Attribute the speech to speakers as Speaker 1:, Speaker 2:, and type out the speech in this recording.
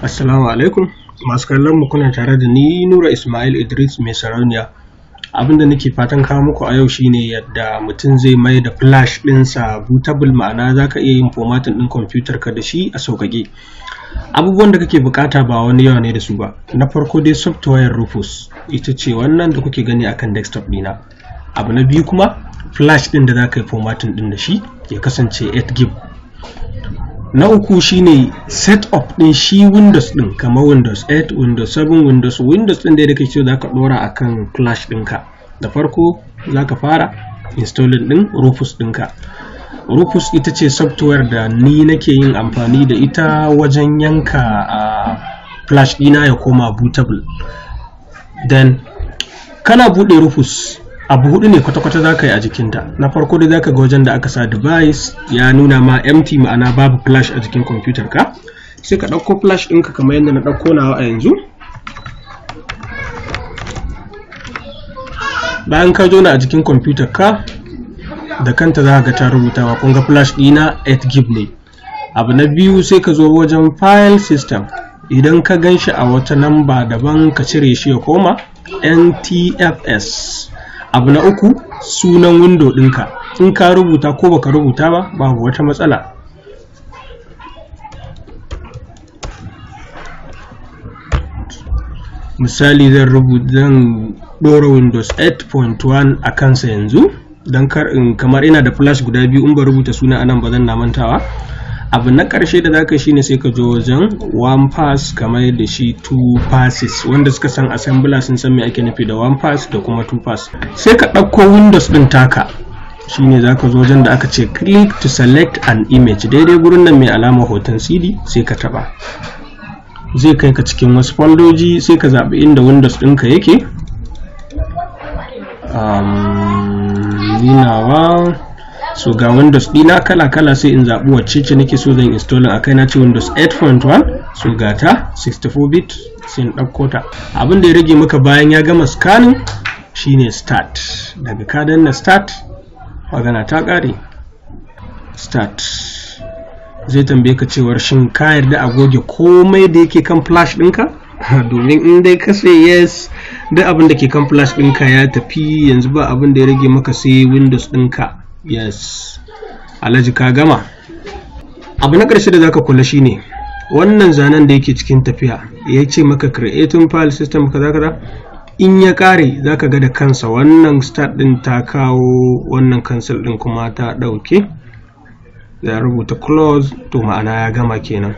Speaker 1: Assalamu alaikum, masu kallon mu kuna tare da ni Nura Ismail Idris mai sarauniya. Abinda nake fatan kawo muku a yau shine yadda mutum zai mai da flash ɗinsa bootable, ma'ana zaka iya yin formatting ɗin computer ka da shi a sauƙaƙe. Abubuwan da kake bukata ba wani yawa ne da su ba. Na farko dai software Rufus, ita ce wannan da kuke gani akan desktop ɗina. Abu na biyu kuma flash ɗin da zaka yi formatting ɗin da shi ya kasance 8 GB. Na uku shine setup din shi Windows din, kamar Windows 8, Windows 7, Windows din da kake so zaka dora akan flash ɗinka. Da farko zaka fara installing din Rufus ɗinka. Rufus ita ce software da ni nake yin amfani da ita wajen yanka flash ɗina ya koma bootable. Then kana buɗe Rufus, abu hudu ne kwata-kwata za ka yi a jikinta. Na farko dai za ka ga wajen da aka sa device ya nuna ma empty, ma'ana babu flash a jikin computer ka. Sai ka ɗauko flash ɗinka kamar yadda na ɗauko nawa a yanzu. Bayan ka jona a jikin computer ka, da kanta za ka ga ta rubuta wa kun ga flash ɗina 8 GB ne. Abu na biyu sai ka zo wajen file system. Idan ka gan shi a wata namba daban ka cire shi ya koma NTFS. Abu na uku sunan window ɗinka, in ka rubuta ko baka rubuta ba babu wata matsala. Misali zan ɗora Windows 8.1 a kansa yanzu don kamar ina da flash guda biyu, in ba rubuta suna anan ba zan na mantawa. Abu na ƙarshe da zaka shine sai ka zo wajen one pass kamar da shi two passes. Wanda suka san assembler sun san me ake nufi da one pass da kuma two pass. Sai ka ɗauko Windows ɗin taka, shine zaka zo wajen da aka ce click to select an image, daidai gurin nan mai alamar hoton CD sai ka taba. Zai kai ka cikin wasu foldoji, sai ka zaɓi inda Windows ɗinka yake. So ga Windows dina kala-kala, sai in zaɓi wacce ce nake so zan install a kai. Na ce Windows 8.1, so ga ta 64-bit, sai in ɗauko ta. Abin da ya rage maka bayan ya gama scanning shine start. Daga ka danna start, magana ta ƙare. Start zai tambaye ka cewar shin ka yarda a goge komai da yake kan flash ɗinka. Domin in dai ka say yes, duk abin da ke kan flash ɗinka ya tafi. Yanzu ba abin da ya rage maka sai Windows ɗinka. Yes, alhaji ka gama. Abu na ƙarshe da zaka kula shine wannan zanen da yake cikin tafiya, ya ce maka creating file system kaza. In ya ƙare zaka ga da kansa wannan start ɗin ta kawo wannan cancel ɗin kuma ta ɗauke, ya rubuta close, to ma'ana ya gama kenan.